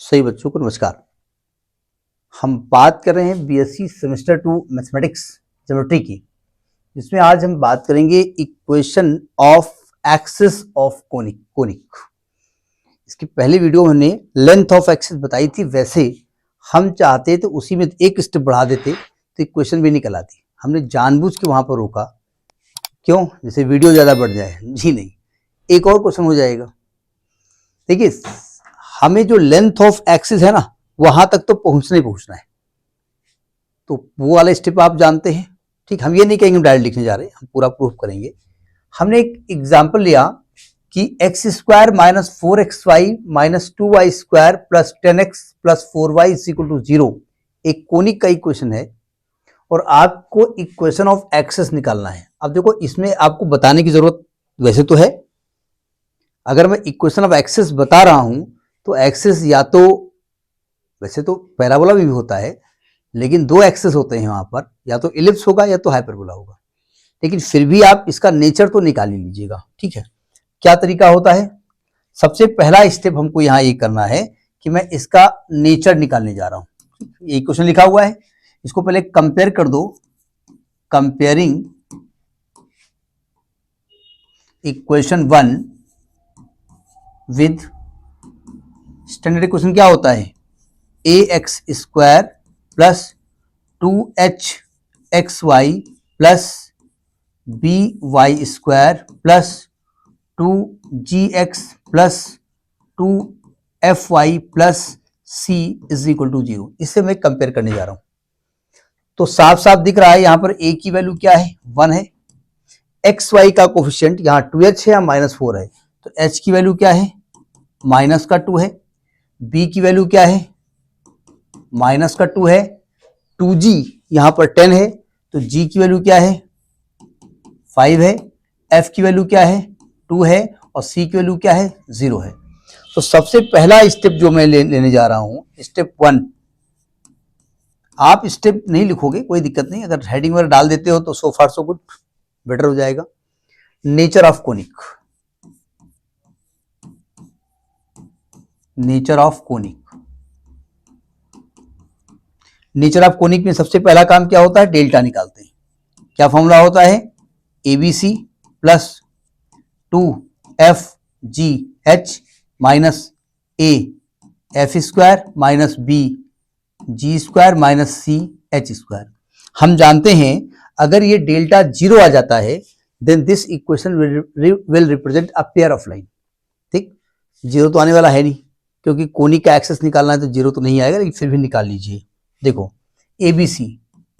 सही बच्चों को नमस्कार। हम बात कर रहे हैं बीएससी सेमेस्टर 2 मैथमेटिक्स ज्योमेट्री की, जिसमें आज हम बात करेंगे equation of axis of conic. इसकी पहली वीडियो में हमने लेंथ ऑफ एक्सिस बताई थी, वैसे हम चाहते तो उसी में एक स्टेप बढ़ा देते तो इक्वेशन भी निकल आती। हमने जानबूझ के वहां पर रोका, क्यों? जैसे वीडियो ज्यादा बढ़ जाए। जी नहीं, एक और क्वेश्चन हो जाएगा। देखिए, हमें जो लेंथ ऑफ एक्सिस है ना, वहां तक तो पहुंचना है, तो वो वाला स्टेप आप जानते हैं। ठीक, हम ये नहीं कहेंगे डायरेक्ट लिखने जा रहे हैं, हम पूरा प्रूफ करेंगे। हमने एक एग्जांपल लिया कि x square minus 4xy minus 2y square plus 10x plus 4y is equal to 0 एक कोनिक का इक्वेशन है और आपको इक्वेशन ऑफ एक्सिस निकालना है। अब देखो, इसमें आपको बताने की जरूरत वैसे तो है। अगर मैं इक्वेशन ऑफ एक्सिस बता रहा हूं तो एक्सिस या तो, वैसे तो पैराबोला भी होता है, लेकिन दो एक्सिस होते हैं वहां पर, या तो इलिप्स होगा या तो हाइपरबोला होगा। लेकिन फिर भी आप इसका नेचर तो निकाल ही लीजिएगा। ठीक है, क्या तरीका होता है? सबसे पहला स्टेप हमको यहाँ ये करना है कि मैं इसका नेचर निकालने जा रहा हूं। ये क्वेश्चन लिखा हुआ है, इसको पहले कंपेयर कर दो। Comparing equation 1 with standard equation क्या होता है? A x square plus 2h(xy) plus b y square plus 2gx plus 2fy plus c is equal to 0। इससे मैं कंपेयर करने जा रहा हूं, तो साफ साफ दिख रहा है यहां पर a की वैल्यू क्या है? 1 है। xy का कोफिशिएंट यहां 2h है या -4 है, तो h की वैल्यू क्या है? माइनस का 2 है। b की वैल्यू क्या है? माइनस का 2 है। 2g यहां पर 10 है, तो g की वैल्यू क्या है? 5 है। f की वैल्यू क्या है? 2 है। और c की वैल्यू क्या है? 0 है। तो सबसे पहला स्टेप जो मैं लेने जा रहा हूं, स्टेप 1। आप स्टेप नहीं लिखोगे कोई दिक्कत नहीं, अगर हेडिंग वगैरह डाल देते हो तो सो फार सो गुड, बेटर हो जाएगा। Nature of conic. Nature of conic, nature of conic में सबसे पहला काम क्या होता है? डेल्टा निकालते हैं। क्या फॉर्मूला होता है? ABC plus 2FGH minus A F square minus B G square minus C H square. हम जानते हैं अगर ये डेल्टा 0 आ जाता है, then this equation will represent a pair of line. ठीक, 0 तो आने वाला है नहीं, क्योंकि कोनिक का एक्सेस निकालना है तो 0 तो नहीं आएगा, लेकिन फिर भी निकाल लीजिए। देखो, ABC,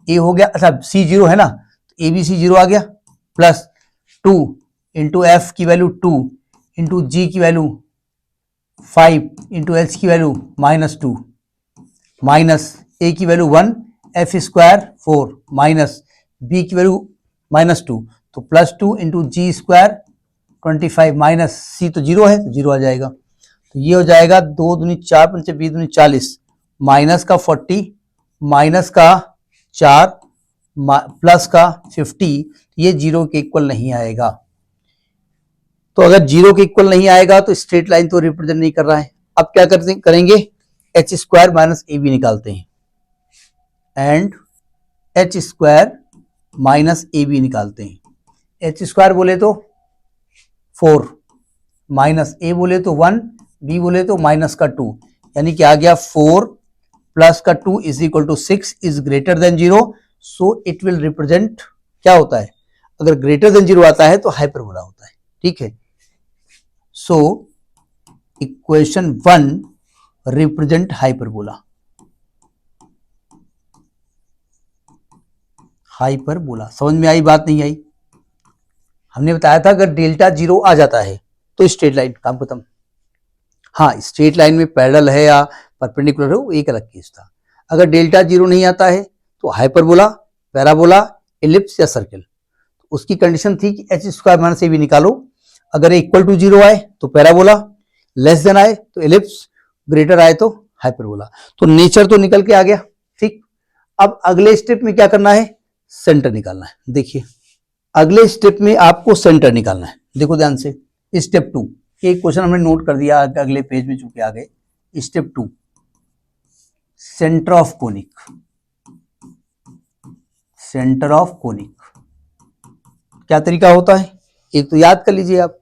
A हो गया, अच्छा C 0 है ना, तो ABC 0 आ गया, प्लस 2 इंटू F की वैल्यू 2 इंटू G की वैल्यू 5 इंटू H की वैल्यू -2 माइनस A की value 1 F square 4 minus B की वैल्यू -2, तो plus 2 into G square 25 minus C तो 0 है, तो 0 आ जाएगा। तो ये हो जाएगा 2 दूनी 4 पंचे 20 दूनी 40 माइनस का 40 माइनस का 4 प्लस का 50, ये 0 के इक्वल नहीं आएगा। तो अगर 0 के इक्वल नहीं आएगा तो स्ट्रेट लाइन तो रिप्रेजेंट नहीं कर रहा है। अब क्या करेंगे? H square minus a b निकालते हैं, and h square minus a b निकालते हैं। एच स्क्वायर बोले तो 4 माइनस ए बोले तो 1, बी बोले तो माइनस का 2, यानी कि आ गया 4 प्लस का 2 is equal to 6 is greater than 0, so it will represent, क्या होता है? अगर ग्रेटर देन 0 आता है तो हाइपरबोला होता है। ठीक है, so equation 1 represent hyperbola. Hyperbola समझ में आई? बात नहीं आई? हमने बताया था अगर डेल्टा 0 आ जाता है तो स्ट्रेट लाइन, काम खत्म। हाँ, स्ट्रेट लाइन में पैरेलल है या परपेंडिकुलर है वो एक अलग केस था। अगर डेल्टा 0 नहीं आता है तो हाइपरबोला, पैराबोला, इलिप्स या सर्कल। उसकी कंडीशन थी कि h square minus a b निकालो। अगर इक्वल टू 0 आए तो पैराबोला, लेस देन आए तो इलिप्स, ग्रेटर आए तो हाइपरबोला। तो नेचर तो निकल के आ गया। ठीक, अब अगले स्टेप में क्या करना है? सेंटर निकालना है। देखिए, अगले स्टेप में आपको सेंटर निकालना है। देखो ध्यान से, स्टेप 2, एक क्वेश्चन हमने नोट कर दिया अगले पेज में, चूंकि आ गए। Step 2, centre of conic, centre of conic क्या तरीका होता है, एक तो याद कर लीजिए आप,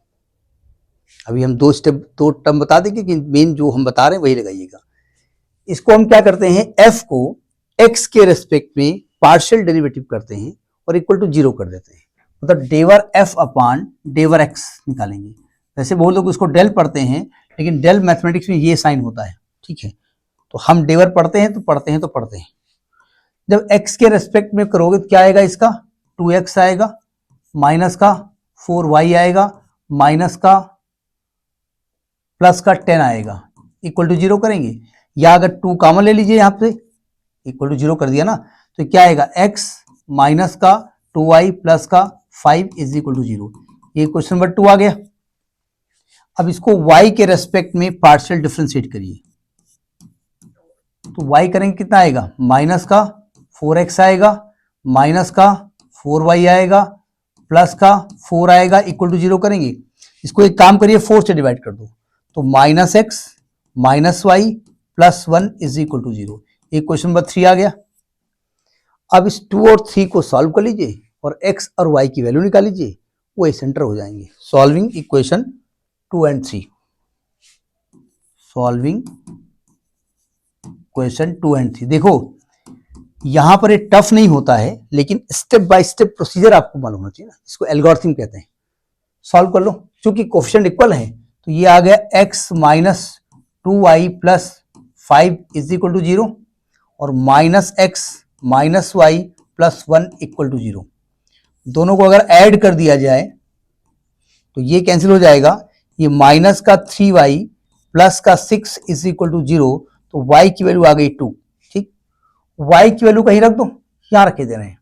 अभी हम दो टर्म बता देंगे कि मेन जो हम बता रहे हैं वही लगाइएगा। इसको हम क्या करते हैं, f को x के रेस्पेक्ट में पार्शियल डेरिवेटिव करते हैं और इक्वल टू 0 कर देते हैं, मतलब डेवर f अपॉन डेवर x निकालेंगे। वैसे बहुत लोग उसको डेल पढ़ते हैं, लेकिन डेल मैथमेटिक्स में ये साइन होता है, ठीक है। तो हम डेवर पढ़ते हैं तो पढ़ते हैं। जब x के रेस्पेक्ट में करोगे तो क्या आएगा, इसका 2x आएगा, माइनस का 4y आएगा, माइनस का प्लस का 10 आएगा, इक्वल टू 0 करेंगे। या अगर 2 कॉमन ले लीजिए यहाँ पे, इक्वल टू 0 कर दिया ना, तो क्या आएगा, x माइनस का 2y प्लस का 5 इज इक्वल टू 0। ये क्वेश्चन नंबर 2 आ गया। अब इसको y के रेस्पेक्ट में पार्शियल डिफरेंशिएट करिए, तो y करेंगे कितना आएगा, माइनस का 4x आएगा, माइनस का 4y आएगा, प्लस का 4 आएगा, इक्वल टू 0 करेंगे। इसको एक काम करिए, 4 से डिवाइड कर दो, तो minus x minus y plus 1 is equal to 0। ये क्वेश्चन नंबर 3 आ गया। अब इस 2 और 3 को सॉल्व कर लीजिए और x और y की वैल्यू निकाल लीजिए, वो सेंटर हो जाएंगे। Solving equation 2 and 3, solving equation 2 and 3। देखो यहां पर ये टफ नहीं होता है, लेकिन स्टेप बाय स्टेप प्रोसीजर आपको मालूम होना चाहिए ना, इसको एल्गोरिथम कहते हैं। सॉल्व कर लो, क्योंकि कोफिशिएंट इक्वल है, तो ये आ गया x minus 2y plus 5 is equal to 0 और minus x minus y plus 1 equal to 0। दोनों को अगर ऐड कर दिया जाए तो ये कैंसिल हो जाएगा, ये माइनस का 3y प्लस का 6 इज इक्वल टू 0, तो y की वैल्यू आ गई 2। ठीक, y की वैल्यू कहीं रख दो, यहां रखे दे रहे हैं,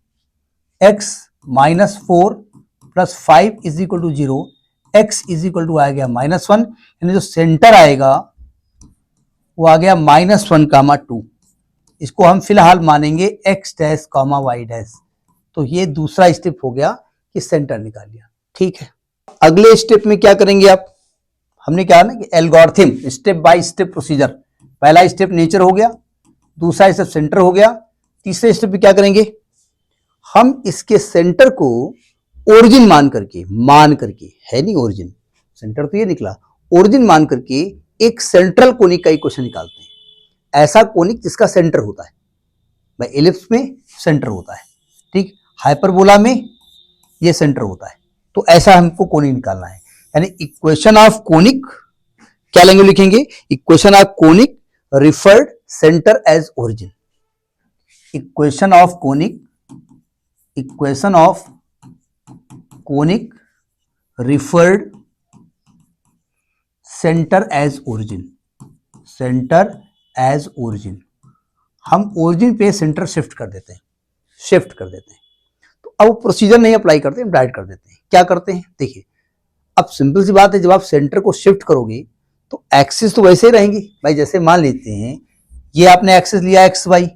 x minus 4 plus 5 is equal to 0, x is equal to आ गया माइनस 1, यानी जो सेंटर आएगा वो आ गया माइनस 1 कामा 2। इसको हम फिलहाल मानेंगे x डैश कामा y डैश। तो ये दूसरा स्टेप हो गया कि सेंटर निकाल लिया। ठीक है, अगले स्टेप में क्या करेंगे आप, हमने क्या ना कि algorithm, step by step procedure. पहला स्टेप नेचर हो गया, दूसरा स्टेप सेंटर हो गया, तीसरे स्टेप में क्या करेंगे, हम इसके सेंटर को ओरिजिन मान करके है नहीं ओरिजिन, सेंटर तो ये निकला, ओरिजिन मान करके एक सेंट्रल कोनिक का इक्वेशन निकालते हैं। ऐसा कोनिक जिसका सेंटर होता है, भाई एलिप्स में सेंटर होता है, ठीक, हाइपरबोला में ये सेंटर होता है, तो ऐसा हमको कोनिक निकालना है। यानी इक्वेशन ऑफ कोनिक क्या लैंग्वेज लिखेंगे, equation of conic referred centre as origin. Equation of conic, equation of conic referred centre as origin, centre as origin. हम ओरिजिन पे सेंटर शिफ्ट कर देते हैं, तो अब प्रोसीजर नहीं अप्लाई करते, हम डायरेक्ट कर देते हैं। क्या करते हैं, देखिए अब सिंपल सी बात है, जब आप सेंटर को शिफ्ट करोगे तो एक्सिस तो वैसे ही रहेंगी भाई। जैसे मान लेते हैं ये आपने एक्सिस लिया एक्स वाई,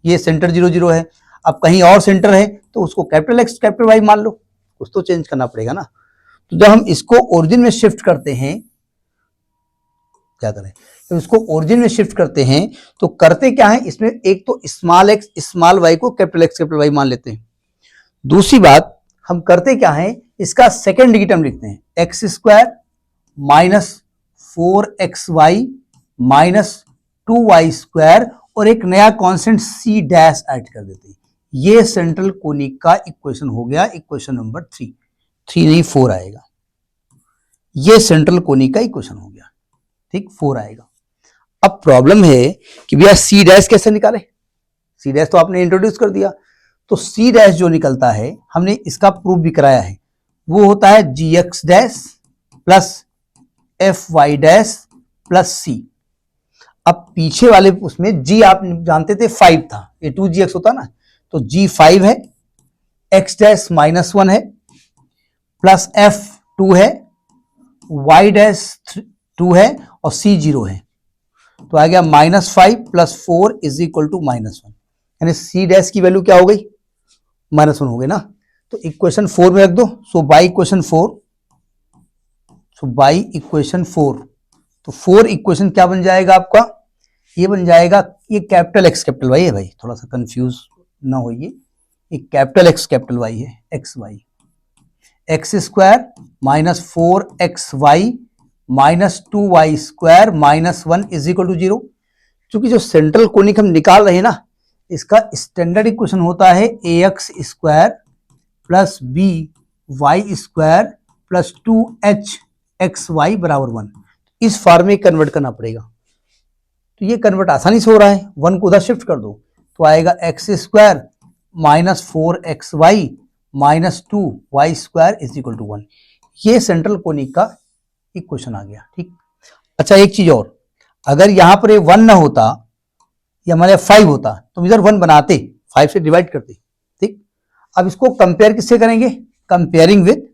ये सेंटर 0 0 है, अब कहीं और सेंटर है तो उसको कैपिटल एक्स कैपिटल वाई मान लो, कुछ तो चेंज करना पड़ेगा ना। तो जब हम इसको ओरिजिन में शिफ्ट करते हैं, क्या करें, तो इसको ओरिजिन में शिफ्ट करते हैं तो करते क्या है, इसमें एक तो स्मॉल एक्स स्मॉल वाई को कैपिटल एक्स कैपिटल वाई मान लेते हैं। दूसरी बात हम करते क्या है, इसका सेकेंड डिजिट हम लिखते हैं x square minus 4xy minus 2y square और एक नया कांस्टेंट c डैश ऐड कर देते हैं। ये सेंट्रल कोनिक का इक्वेशन हो गया, इक्वेशन नंबर 3 नहीं 4 आएगा। ये सेंट्रल कोनिक का इक्वेशन हो गया, ठीक, 4 आएगा। अब प्रॉब्लम है कि भैया सी डैश कैसे निकाले, सी डैश तो आपने इंट्रोड्यूस कर दिया, तो सी डैश जो निकलता है, हमने इसका प्रूफ भी कराया है, वो होता है g x dash plus f y dash plus c. अब पीछे वाले उसमें g आप जानते थे 5 था, ये 2gx होता ना, तो g 5 है, x डैश माइनस 1 है, प्लस f 2 है, y डैश 2 है और c 0 है, तो आ गया minus 5 plus 4 is equal to minus 1। यानी c डैश की वैल्यू क्या हो गई, माइनस 1 हो गई ना। तो इक्वेशन 4 में रख दो, so by equation 4, so by equation 4, तो 4 इक्वेशन क्या बन जाएगा आपका, ये बन जाएगा, ये कैपिटल एक्स कैपिटल वाई है भाई, थोड़ा सा कंफ्यूज ना होइए, ये कैपिटल एक्स कैपिटल वाई है, X Y, x square minus 4xy minus 2y square minus 1 is equal to 0। चूंकि जो सेंट्रल कोनिक हम निकाल रहे हैं ना, इसका स्टैंडर्ड इक्वेशन होता है ax square plus b y square plus 2hxy बराबर 1। इस फॉर्म में कन्वर्ट करना पड़ेगा, तो ये कन्वर्ट आसानी से हो रहा है, 1 को उधर शिफ्ट कर दो तो आएगा x square minus 4xy minus 2y square is equal to 1। ये सेंट्रल कोनिक का इक्वेशन आ गया। ठीक, अच्छा एक चीज और, अगर यहां पर ये 1 ना होता या हमारे 5 होता तो इधर 1 बनाते, 5 से डिवाइड करते। ठीक, अब इसको कंपेयर किससे करेंगे, comparing with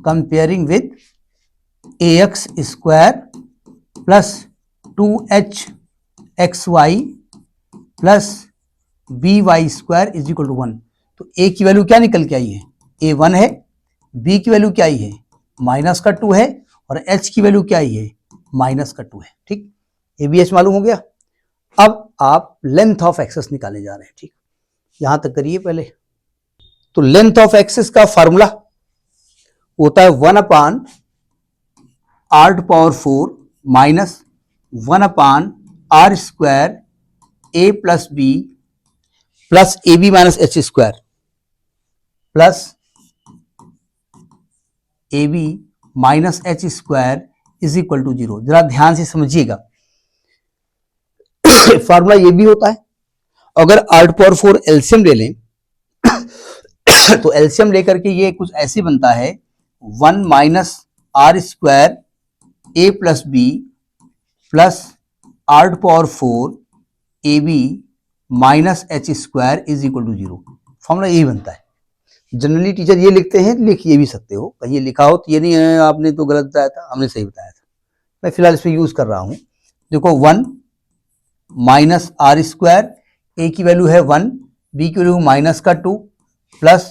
comparing with ax square plus 2hxy plus by square is equal to 1। तो a की वैल्यू क्या निकल के आई है, a 1 है, b की वैल्यू क्या आई है माइनस का 2 है, और h की वैल्यू क्या आई है माइनस का 2 है। ठीक, ए बी एच मालूम हो गया। अब आप लेंथ ऑफ एक्सेस निकालने जा रहे हैं। ठीक, यहां तक करिए पहले। तो लेंथ ऑफ एक्सेस का फॉर्मूला होता है 1 upon r to power 4 minus 1 upon r square a plus b plus a b minus h square plus a b minus h square is equal to 0। जरा ध्यान से समझिएगा, फॉर्मूला ये भी होता है। अगर r टू पावर 4 एलसीएम ले लें तो एलसीएम लेकर के ये कुछ ऐसे बनता है 1 minus r square a plus b plus r to power 4 a b minus h square is equal to 0। Formula यही बनता है। जनरली टीचर ये लिखते हैं, लिख ये भी सकते हो, कहीं लिखा हो तो ये नहीं है आपने तो गलत बताया था, हमने सही बताया था। मैं फिलहाल इसमें यूज कर रहा हूं। देखो 1 माइनस आर स्क्वायर, ए की वैल्यू है 1, बी की वैल्यू माइनस का 2 प्लस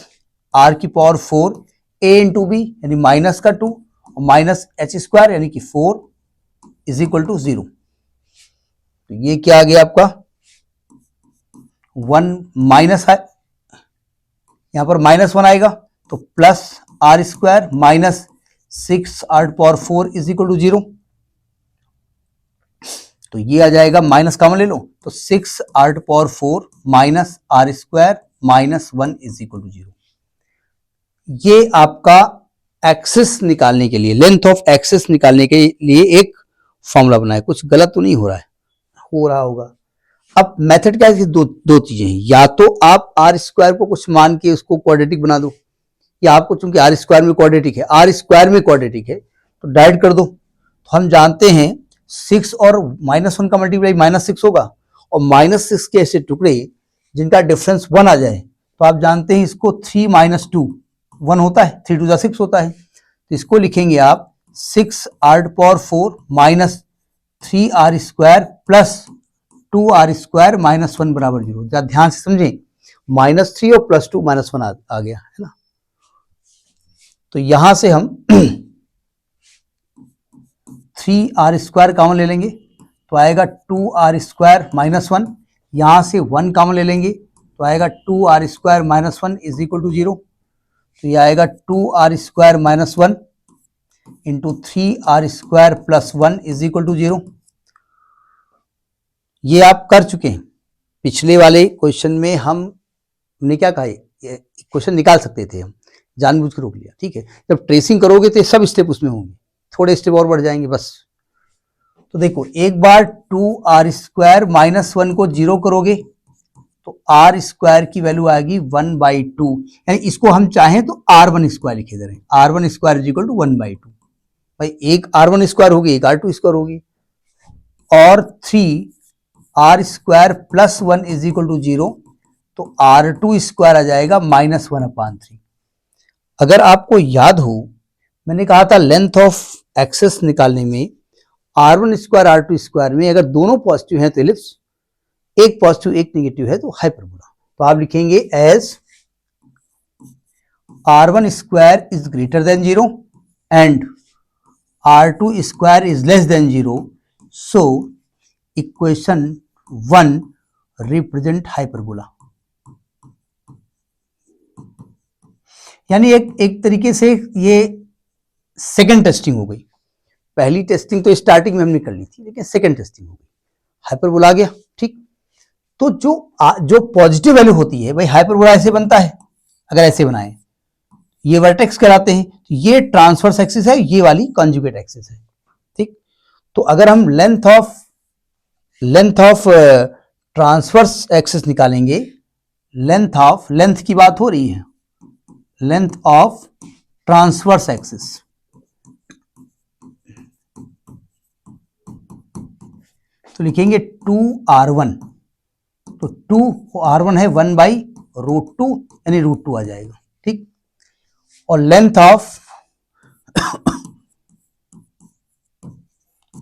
आर की पावर 4 ए इंटू बी यानी माइनस का 2 और माइनस एच स्क्वायर यानी कि 4 इज इक्वल टू 0। तो ये क्या आ गया आपका 1 माइनस है, यहां पर माइनस 1 आएगा तो plus r square minus 6 r power 4 is equal to 0। तो ये आ जाएगा, माइनस कॉमन ले लो तो 6 r power 4 minus r square minus 1 is equal to 0। ये आपका एक्सिस निकालने के लिए, लेंथ ऑफ एक्सिस निकालने के लिए एक फॉर्मूला बना है। कुछ गलत तो नहीं हो रहा है, हो रहा होगा। अब मेथड क्या है, दो चीजें हैं, या तो आप आर स्क्वायर को कुछ मान के उसको क्वाड्रेटिक बना दो, या आपको चूंकि आर स्क्वायर में क्वाड्रेटिक है, आर स्क्वायर में क्वाड्रेटिक है तो डाइवाइड कर दो। तो हम जानते हैं 6 और -1 का मल्टीप्लाई -6 होगा, और -6 के ऐसे टुकड़े जिनका डिफरेंस 1 आ जाए तो आप जानते हैं इसको 3 - 2 1 होता है, 3 2 6 होता है। तो इसको लिखेंगे आप 6 r power 4 minus 3 r square plus 2 r square minus 1 बराबर 0। जरा ध्यान से समझें, -3 और +2 -1 आ गया है ना। तो यहां से हम 3 आर स्क्वायर कॉमन ले लेंगे तो आएगा 2 आर स्क्वायर -1, यहां से 1 कॉमन ले लेंगे तो आएगा 2 r square -1 is equal to 0। तो ये आएगा 2 r square -1 into 3 r square plus 1 is equal to 0। ये आप कर चुके हैं। पिछले वाले क्वेश्चन में हमने क्या कहा, क्वेश्चन निकाल सकते थे, हम जानबूझ के रोक लिया। ठीक है, जब ट्रेसिंग करोगे तो सब स्टेप उसमें होंगे, थोड़े स्टेप और बढ़ जाएंगे बस। तो देखो, एक बार 2 आर स्क्वायर -1 को 0 करोगे तो आर स्क्वायर की वैल्यू आएगी 1/2, यानी इसको हम चाहें तो r1 स्क्वायर लिखे दे रहे हैं, r1 square is equal to 1/2। भाई एक r1 स्क्वायर होगी, एक r2 स्क्वायर होगी, और 3 r square plus 1 is equal to 0, तो r2 स्क्वायर आ जाएगा -1/3। अगर आपको याद हो, मैंने कहा था लेंथ ऑफ एक्सेस निकालने में r1 स्क्वायर r2 स्क्वायर में अगर दोनों पॉजिटिव हैं तो एलिप्स, एक पॉजिटिव एक नेगेटिव है तो हाइपरबोला। तो आप लिखेंगे as r1 square is greater than 0 and r2 square is less than 0, so equation 1 represent hyperbola। यानी एक तरीके से ये सेकंड टेस्टिंग हो गई। पहली टेस्टिंग तो स्टार्टिंग में हमने कर ली थी, लेकिन सेकंड टेस्टिंग हो गई, हाइपरबोला आ गया। ठीक, तो जो पॉजिटिव वैल्यू होती है भाई, हाइपरबोला ऐसे बनता है, अगर ऐसे बनाए ये वर्टेक्स कहलाते हैं, तो ये ट्रांसवर्स एक्सिस है, ये वाली कॉन्जुगेट एक्सिस है। ठीक, तो अगर हम लेंथ ऑफ ट्रांसवर्स एक्सिस निकालेंगे, लेंथ की बात हो रही है, लेंथ ऑफ ट्रांसवर्स एक्सिस, तो लिखेंगे 2r1, तो 2r1 है 1/√2, यानी √2 आ जाएगा। ठीक, और लेंथ ऑफ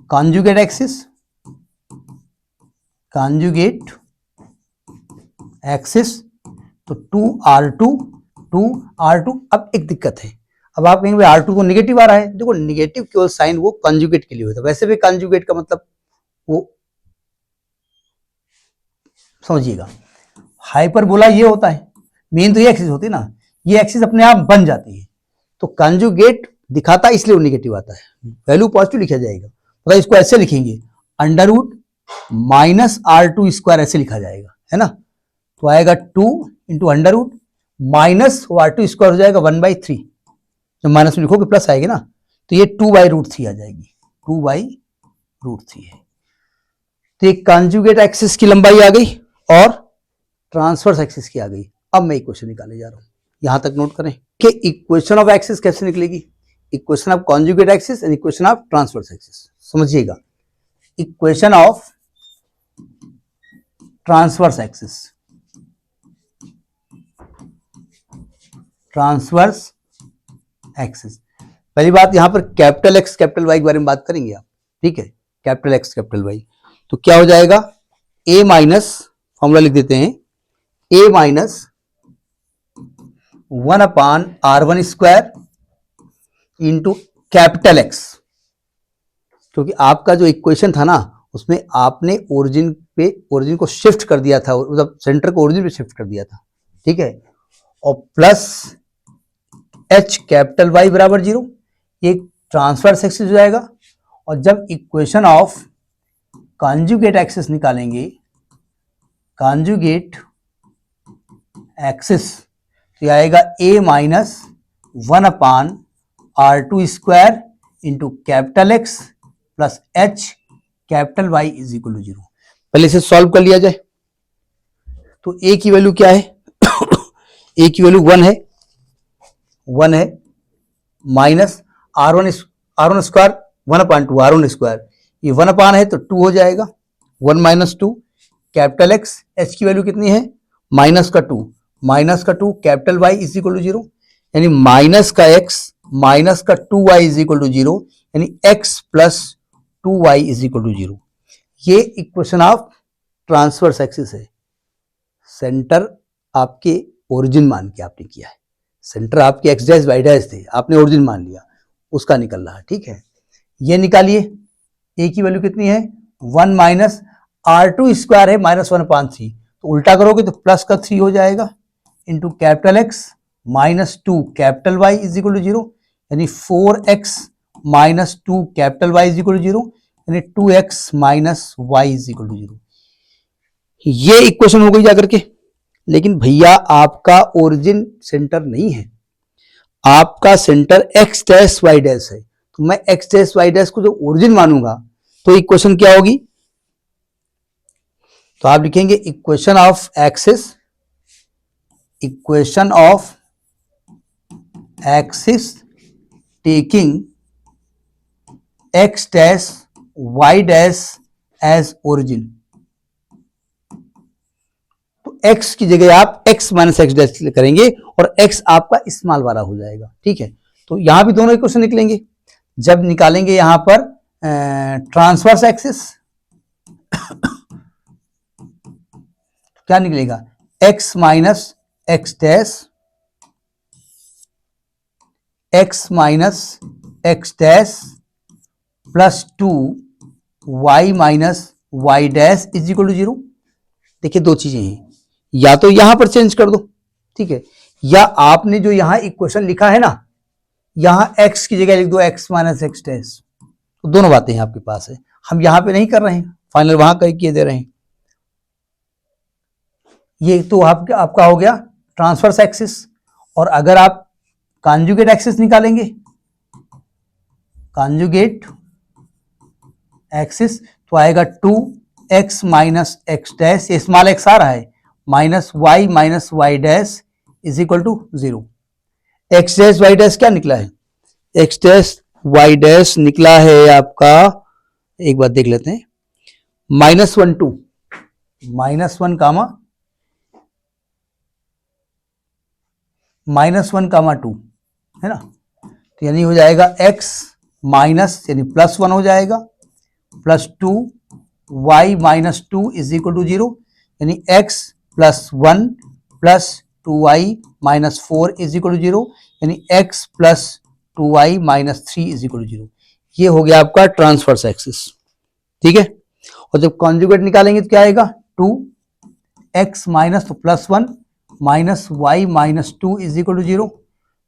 कॉन्जुगेट एक्सिस, तो 2r2। अब एक दिक्कत है, अब आप कहेंगे r2 तो निगेटिव आ रहा है। देखो, निगेटिव केवल साइन वो कॉन्जुगेट के लिए होता है, वैसे भी कॉन्जुगेट का मतलब वो समझिएगा, हाइपरबोला ये होता है, मेन तो ये एक्सिस होती है ना, ये एक्सिस अपने आप बन जाती है, तो कॉन्जुगेट दिखाता है, इसलिए वो निगेटिव आता है, वैल्यू पॉजिटिव लिखा जाएगा। मतलब इसको ऐसे लिखेंगे, √-r2 स्क्वायर ऐसे लिखा जाएगा, है ना, तो आएगा 2 इंटू √ माइनस r2 स्क्वायर हो जाएगा 1/3, जब माइनस में लिखोगे प्लस आएगी ना, तो ये 2/√3 आ जाएगी, 2/√3 है। तो एक कॉन्जुगेट एक्सिस की लंबाई आ गई और ट्रांसवर्स एक्सिस की आ गई। अब मैं इक्वेशन निकालने जा रहा हूं, यहां तक नोट करें कि इक्वेशन ऑफ एक्सिस कैसे निकलेगी, equation of conjugate axis and equation of transverse axis. समझिएगा, इक्वेशन ऑफ ट्रांसवर्स एक्सिस, पहली बात यहां पर कैपिटल एक्स कैपिटल वाई के बारे में बात करेंगे आप। ठीक है, कैपिटल एक्स कैपिटल वाई, तो क्या हो जाएगा, a माइनस, फॉर्मूला लिख देते हैं, a minus 1/r1 square into capital x, क्योंकि आपका जो इक्वेशन था ना, उसमें आपने ओरिजिन को शिफ्ट कर दिया था, मतलब सेंटर को ओरिजिन पे शिफ्ट कर दिया था। ठीक है, और प्लस h कैपिटल वाई बराबर 0, ये ट्रांसवर्स एक्सिस हो जाएगा। और जब इक्वेशन ऑफ कॉन्जुगेट एक्सिस निकालेंगे, कॉन्जुगेट एक्सिस, तो ये आएगा a minus 1/r2 square into capital X plus h capital Y is equal to 0। पहले इसे सॉल्व कर लिया जाए, तो a की वैल्यू क्या है a की वैल्यू 1 है, minus r1 square 1/2 r1 square, ये 1 है तो 2 हो जाएगा, 1 माइनस 2 कैपिटल एक्स, h की वैल्यू कितनी है, माइनस का 2 capital Y is equal to 0, यानी माइनस का x माइनस का 2y इज इक्वल टू 0, यानी x plus 2y is equal to 0। ये इक्वेशन ऑफ ट्रांसवर्स एक्सिस है। सेंटर आपके ओरिजिन मान के आपने किया है, सेंटर आपके x डैश y डैश थे, आपने ओरिजिन मान लिया, उसका निकल रहा है। ठीक है, ये निकालिए, a की वैल्यू कितनी है, 1 माइनस r2 स्क्वायर है -1/3, तो उल्टा करोगे तो प्लस का 3 हो जाएगा, into capital X minus 2 capital Y is equal to 0, यानी 4x minus 2 capital Y is equal to 0, यानी 2x minus y is equal to 0। ये इक्वेशन हो गई जाकर के। लेकिन भैया आपका ओरिजिन सेंटर नहीं है, आपका centre x dash y dash है, तो मैं x डैश वाई डैश को जो ओरिजिन मानूंगा, तो इक्वेशन क्या होगी, तो आप लिखेंगे equation of axis, equation of axis taking x dash y dash as origin, तो x की जगह आप x माइनस एक्स डैश करेंगे और x आपका स्मॉल वाला हो जाएगा। ठीक है, तो यहां भी दोनों इक्वेशन निकलेंगे। जब निकालेंगे यहां पर ट्रांसवर्स एक्सिस, क्या निकलेगा, x minus x dash, x minus x dash plus 2 y minus y dash is equal to 0। देखिए दो चीजें हैं, या तो यहां पर चेंज कर दो, ठीक है, या आपने जो यहां इक्वेशन लिखा है ना, यहां x की जगह लिख दो x माइनस एक्स डैश। तो दोनों बातें हैं आपके पास है, हम यहां पे नहीं कर रहे हैं, फाइनल वहां कहीं किए दे रहे हैं। ये तो आपका हो गया ट्रांसवर्स एक्सिस। और अगर आप कॉन्जुगेट एक्सिस निकालेंगे, कॉन्जुगेट एक्सिस, तो आएगा 2x माइनस एक्स डैश, ये स्मॉल एक्स आ रहा है, minus y dash is equal to 0। X dash y dash क्या निकला है? एक्स डैश वाई डैश निकला है आपका, एक बार देख लेते हैं, -1 2 -1 कामा -1 2 है ना, तो यानी हो जाएगा x माइनस यानी +1 हो जाएगा, +2 y minus 2 is equal to 0, यानी x plus 1 plus 2y minus 4 is equal to 0, यानी x plus 2y minus 3 is equal to 0। ये हो गया आपका ट्रांसवर्स एक्सिस, ठीक है। और जब कॉन्जुगेट निकालेंगे तो क्या आएगा, 2x माइनस तो +1 minus y minus 2 is equal to 0,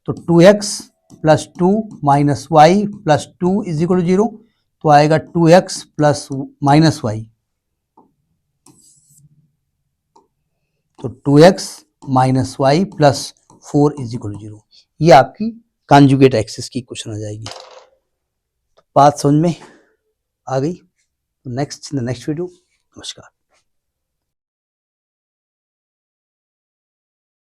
तो 2x plus 2 minus y plus 2 is equal to 0, तो आएगा 2x प्लस माइनस वाई, तो 2x minus y plus 4 is equal to 0। ये आपकी कॉन्जुगेट एक्सिस की क्वेश्चन आ जाएगी। तो बात समझ में आ गई। Next in the next video. नमस्कार।